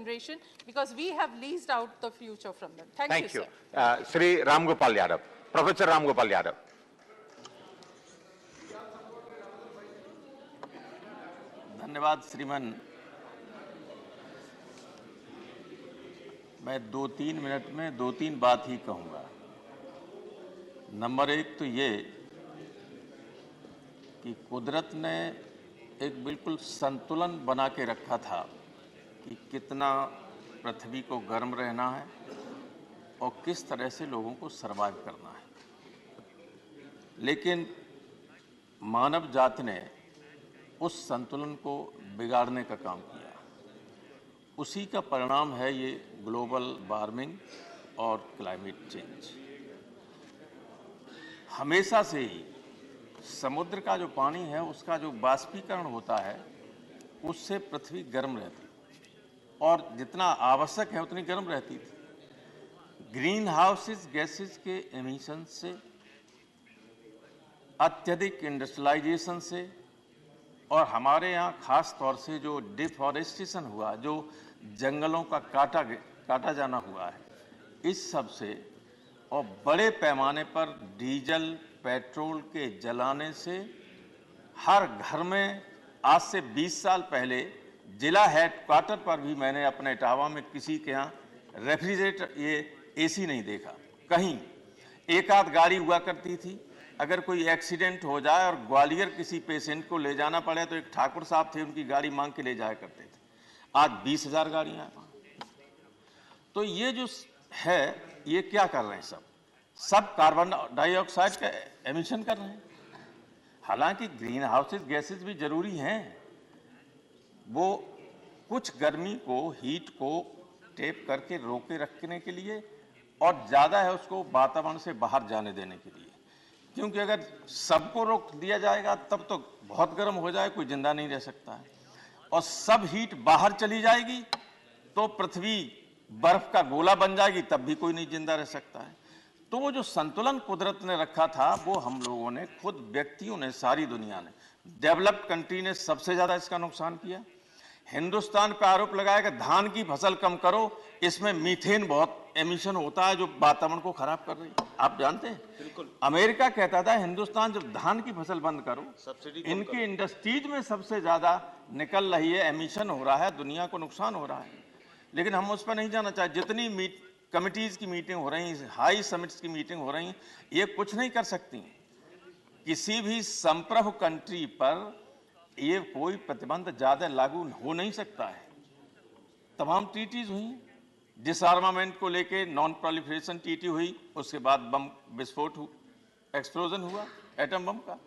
generation, because we have leased out the future from them. Thank you, sir. Sri Ram Gopal Yadav, Professor Ram Gopal Yadav. धन्यवाद श्रीमान। मैं 2-3 minute में 2-3 बात ही कहूँगा। Number 1 तो ये कि कुदरत ने एक बिल्कुल संतुलन बना के रखा था कि कितना पृथ्वी को गर्म रहना है और किस तरह से लोगों को सर्वाइव करना है, लेकिन मानव जाति ने उस संतुलन को बिगाड़ने का काम किया। उसी का परिणाम है ये ग्लोबल वार्मिंग और क्लाइमेट चेंज। हमेशा से ही समुद्र का जो पानी है उसका जो बाष्पीकरण होता है उससे पृथ्वी गर्म रहती और जितना आवश्यक है उतनी गर्म रहती थी। ग्रीन हाउसेस गैसेस के एमिशन से, अत्यधिक इंडस्ट्रियलाइजेशन से और हमारे यहाँ खास तौर से जो डिफॉरेस्टेशन हुआ, जो जंगलों का काटा जाना हुआ है, इस सब से और बड़े पैमाने पर डीजल पेट्रोल के जलाने से हर घर में आज से 20 साल पहले जिला हेडक्वार्टर पर भी मैंने अपने इटावा में किसी के यहाँ रेफ्रिजरेटर ये एसी नहीं देखा। कहीं एक आध गाड़ी हुआ करती थी। अगर कोई एक्सीडेंट हो जाए और ग्वालियर किसी पेशेंट को ले जाना पड़े तो एक ठाकुर साहब थे, उनकी गाड़ी मांग के ले जाया करते थे। आज 20,000 गाड़ियां हैं। तो ये जो है ये क्या कर रहे हैं? सब कार्बन डाइऑक्साइड का एमिशन कर रहे हैं। हालांकि ग्रीन हाउसेस गैसेस भी जरूरी हैं, वो कुछ गर्मी को, हीट को टेप करके रोके रखने के लिए और ज्यादा है उसको वातावरण से बाहर जाने देने के लिए। क्योंकि अगर सबको रोक दिया जाएगा तब तो बहुत गर्म हो जाए, कोई जिंदा नहीं रह सकता है, और सब हीट बाहर चली जाएगी तो पृथ्वी बर्फ का गोला बन जाएगी, तब भी कोई नहीं जिंदा रह सकता है। तो वो जो संतुलन कुदरत ने रखा था वो हम लोगों ने, खुद व्यक्तियों ने, सारी दुनिया ने, डेवलप्ड कंट्री ने सबसे ज्यादा इसका नुकसान किया। हिंदुस्तान पे आरोप लगाया कि धान की फसल कम करो, इसमें मीथेन बहुत एमिशन होता है जो वातावरण को खराब कर रही है। आप जानते हैं, बिल्कुल। अमेरिका कहता था हिंदुस्तान जब धान की फसल बंद करो, इनकी इंडस्ट्रीज में सबसे ज्यादा निकल रही है, एमिशन हो रहा है, दुनिया को नुकसान हो रहा है। लेकिन हम उस पर नहीं जाना चाहते। जितनी कमिटीज की मीटिंग हो रही, हाई समिट्स की मीटिंग हो रही, ये कुछ नहीं कर सकती। किसी भी संप्रभु कंट्री पर ये कोई प्रतिबंध ज्यादा लागू हो नहीं सकता है। तमाम ट्रीटीज हुई, डिसआर्मामेंट को लेके नॉन प्रोलिफरेशन ट्रीटी हुई, उसके बाद बम विस्फोट एक्सप्लोजन हुआ एटम बम का।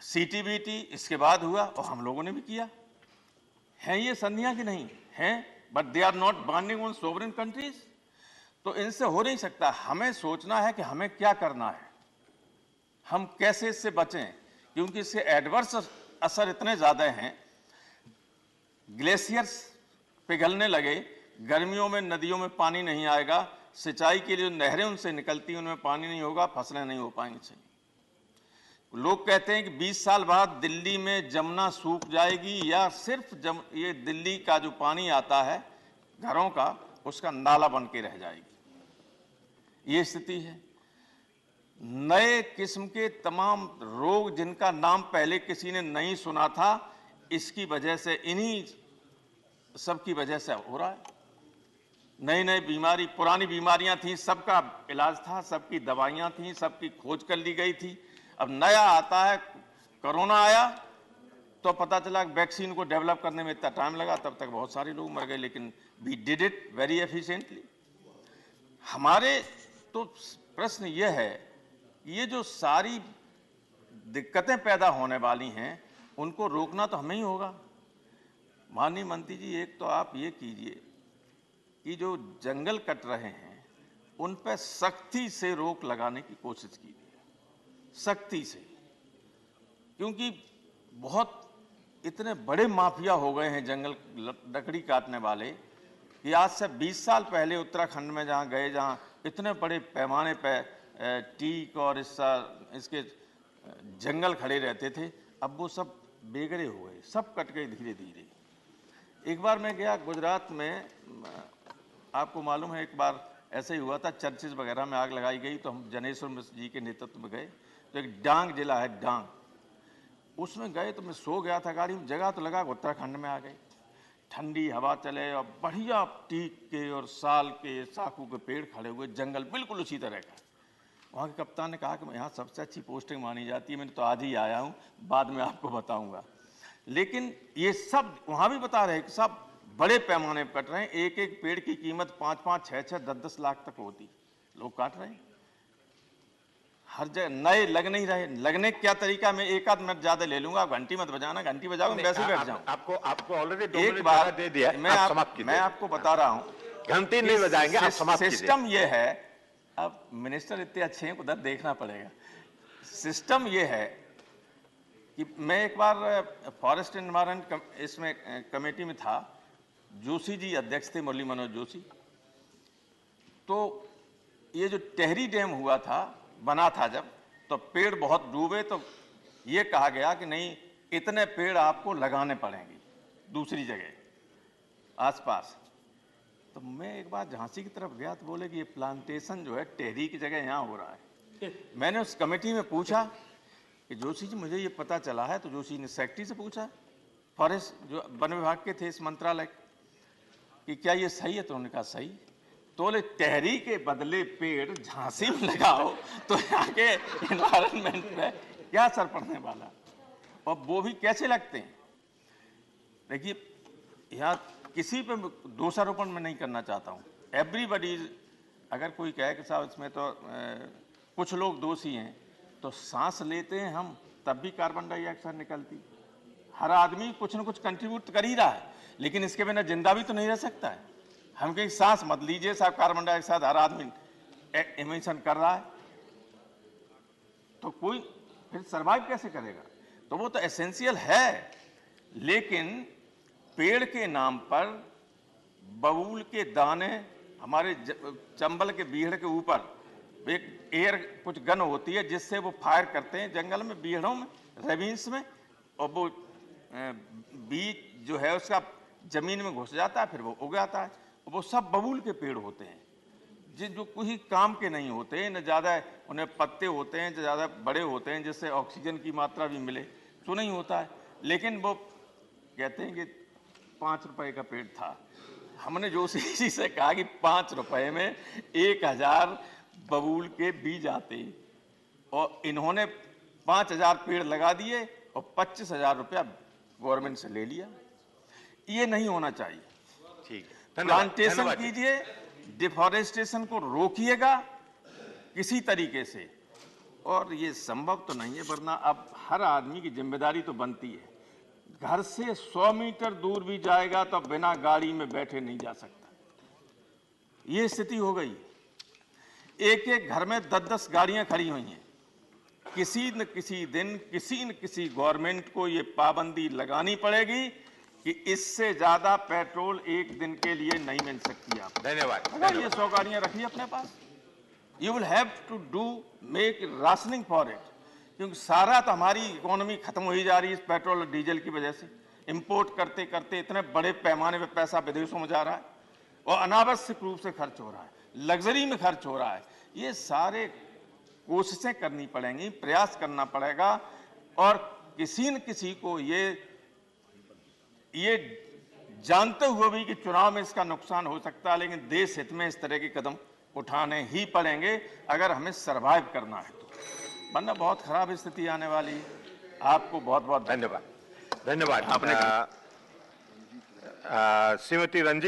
सीटीबीटी इसके बाद हुआ और हम लोगों ने भी किया है। ये संधियां कि नहीं हैं, but they are not binding on sovereign countries. तो इनसे हो नहीं सकता। हमें सोचना है कि हमें क्या करना है, हम कैसे इससे बचें, क्योंकि इससे एडवर्स असर इतने ज्यादा हैं। ग्लेशियर्स पिघलने लगे, गर्मियों में नदियों में पानी नहीं आएगा, सिंचाई के लिए नहरें उनसे निकलती हैं उनमें पानी नहीं होगा, फसलें नहीं हो पाएंगी सही। लोग कहते हैं कि 20 साल बाद दिल्ली में जमुना सूख जाएगी या सिर्फ ये दिल्ली का जो पानी आता है घरों का, उसका नाला बन के रह जाएगी। ये स्थिति है। नए किस्म के तमाम रोग जिनका नाम पहले किसी ने नहीं सुना था, इसकी वजह से, इन्हीं सब की वजह से हो रहा है। नई नई बीमारी, पुरानी बीमारियां थी, सबका इलाज था, सबकी दवाइयां थी, सबकी खोज कर ली गई थी। अब नया आता है, कोरोना आया तो पता चला वैक्सीन को डेवलप करने में इतना टाइम लगा, तब तक बहुत सारे लोग मर गए, लेकिन we did it very efficiently. हमारे तो प्रश्न यह है, ये जो सारी दिक्कतें पैदा होने वाली हैं उनको रोकना तो हमें ही होगा। माननीय मंत्री जी, एक तो आप ये कीजिए कि जो जंगल कट रहे हैं उन पर सख्ती से रोक लगाने की कोशिश कीजिए, सख्ती से, क्योंकि बहुत इतने बड़े माफिया हो गए हैं जंगल लकड़ी काटने वाले कि आज से 20 साल पहले उत्तराखंड में जहाँ गए, जहाँ इतने बड़े पैमाने पर टीक और इसके जंगल खड़े रहते थे, अब वो सब बेगड़े हो गए, सब कट गए धीरे धीरे। एक बार मैं गया गुजरात में, आपको मालूम है एक बार ऐसे ही हुआ था, चर्चेज वगैरह में आग लगाई गई, तो हम जनेश्वर मिश्र जी के नेतृत्व में गए। तो एक डांग जिला है, डांग, उसमें गए तो मैं सो गया था गाड़ी में, जगह तो लगा उत्तराखंड में आ गए। ठंडी हवा चले और बढ़िया टीक के और साल के साखू के पेड़ खड़े हुए, जंगल बिल्कुल उसी तरह का। वहाँ के कप्तान ने कहा कि यहाँ सबसे अच्छी पोस्टिंग मानी जाती है, मैंने तो आज ही आया हूँ, बाद में आपको बताऊंगा। लेकिन ये सब वहाँ भी बता रहे कि सब बड़े पैमाने पर कट रहे हैं, एक एक पेड़ की कीमत 5-5, 6-6, 10-10 लाख तक होती, लोग काट रहे हैं हर जगह। नए लग नहीं रहे, लगने क्या तरीका, मैं एक आध मिनट ज्यादा ले लूंगा, आप घंटी मत बजाना, घंटी बजाओ मैं वैसे बैठ जाऊं। आपको ऑलरेडी 2 एक मिनट बार दे दिया, मैं आपको बता रहा हूं, घंटी नहीं बजाएंगे, आप समाप्त कीजिए। सिस्टम ये है, अब मिनिस्टर इतने अच्छे हैं, उधर देखना पड़ेगा। सिस्टम ये है कि मैं एक बार फॉरेस्ट एनवायरमेंट इसमें कमेटी में था, जोशी जी अध्यक्ष थे, मुरली मनोहर जोशी। तो ये जो टेहरी डैम हुआ था, बना था जब, तो पेड़ बहुत डूबे, तो ये कहा गया कि नहीं इतने पेड़ आपको लगाने पड़ेंगे दूसरी जगह आसपास। तो मैं एक बार झांसी की तरफ गया तो बोले कि ये प्लांटेशन जो है टेहरी की जगह यहाँ हो रहा है। मैंने उस कमेटी में पूछा कि जोशी जी मुझे ये पता चला है, तो जोशी ने सेक्रेटरी से पूछा, फॉरेस्ट जो वन विभाग के थे इस मंत्रालय, कि क्या ये सही है? तो उन्होंने कहा सही। तो बोले टेहरी के बदले पेड़ झांसी में लगाओ तो यहाँ के एनवायरनमेंट में क्या असर पड़ने वाला, और वो भी कैसे लगते हैं। देखिए यहाँ किसी पे दोषारोपण मैं नहीं करना चाहता हूँ, एवरीबडी, अगर कोई कहे कि साहब इसमें तो कुछ लोग दोषी हैं, तो सांस लेते हैं हम तब भी कार्बन डाइऑक्साइड निकलती, हर आदमी कुछ न कुछ कंट्रीब्यूट कर ही रहा है, लेकिन इसके बिना जिंदा भी तो नहीं रह सकता है। हम कहीं सांस मत लीजिए साहब, कार्बन डाइऑक्साइड हर आदमी एमिशन कर रहा है, तो कोई फिर सरवाइव कैसे करेगा? तो वो तो एसेंशियल है, लेकिन पेड़ के नाम पर बबूल के दाने, हमारे चंबल के बीहड़ के ऊपर एक एयर कुछ गन होती है जिससे वो फायर करते हैं जंगल में, बीहड़ों में, रेविन्स में, और वो बीज जो है उसका जमीन में घुस जाता है, फिर वो उग जाता है। वो सब बबूल के पेड़ होते हैं जो कोई काम के नहीं होते, न ज़्यादा उन्हें पत्ते होते हैं, जो ज़्यादा बड़े होते हैं जिससे ऑक्सीजन की मात्रा भी मिले, तो नहीं होता है। लेकिन वो कहते हैं कि 5 रुपए का पेड़ था, हमने जोशी जी से कहा कि 5 रुपए में 1000 बबूल के बीज आते, और इन्होंने 5000 पेड़ लगा दिए और 25,000 रुपया गवर्नमेंट से ले लिया। ये नहीं होना चाहिए। ठीक है, प्लांटेशन कीजिए, डिफॉरेस्टेशन को रोकिएगा किसी तरीके से, और ये संभव तो नहीं है, वरना अब हर आदमी की जिम्मेदारी तो बनती है। घर से 100 मीटर दूर भी जाएगा तो बिना गाड़ी में बैठे नहीं जा सकता, ये स्थिति हो गई। एक एक घर में 10-10 गाड़ियां खड़ी हुई हैं। किसी न किसी दिन किसी न किसी गवर्नमेंट को ये पाबंदी लगानी पड़ेगी कि इससे ज्यादा पेट्रोल एक दिन के लिए नहीं मिल सकती। आप धन्यवाद। अगर ये 100 गाड़ियां रखिए अपने पास, you will have to do make rationing for it, क्योंकि सारा तो हमारी इकोनॉमी खत्म हो ही जा रही है इस पेट्रोल और डीजल की वजह से। इंपोर्ट करते करते इतने बड़े पैमाने पर पैसा विदेशों में जा रहा है, और अनावश्यक रूप से खर्च हो रहा है, लग्जरी में खर्च हो रहा है। ये सारे कोशिशें करनी पड़ेंगी, प्रयास करना पड़ेगा, और किसी न किसी को ये जानते हुए भी कि चुनाव में इसका नुकसान हो सकता है, लेकिन देश हित में इस तरह के कदम उठाने ही पड़ेंगे अगर हमें सरवाइव करना है, तो वरना बहुत खराब स्थिति आने वाली है। आपको बहुत बहुत धन्यवाद। धन्यवाद। आपने श्रीमती रंजीत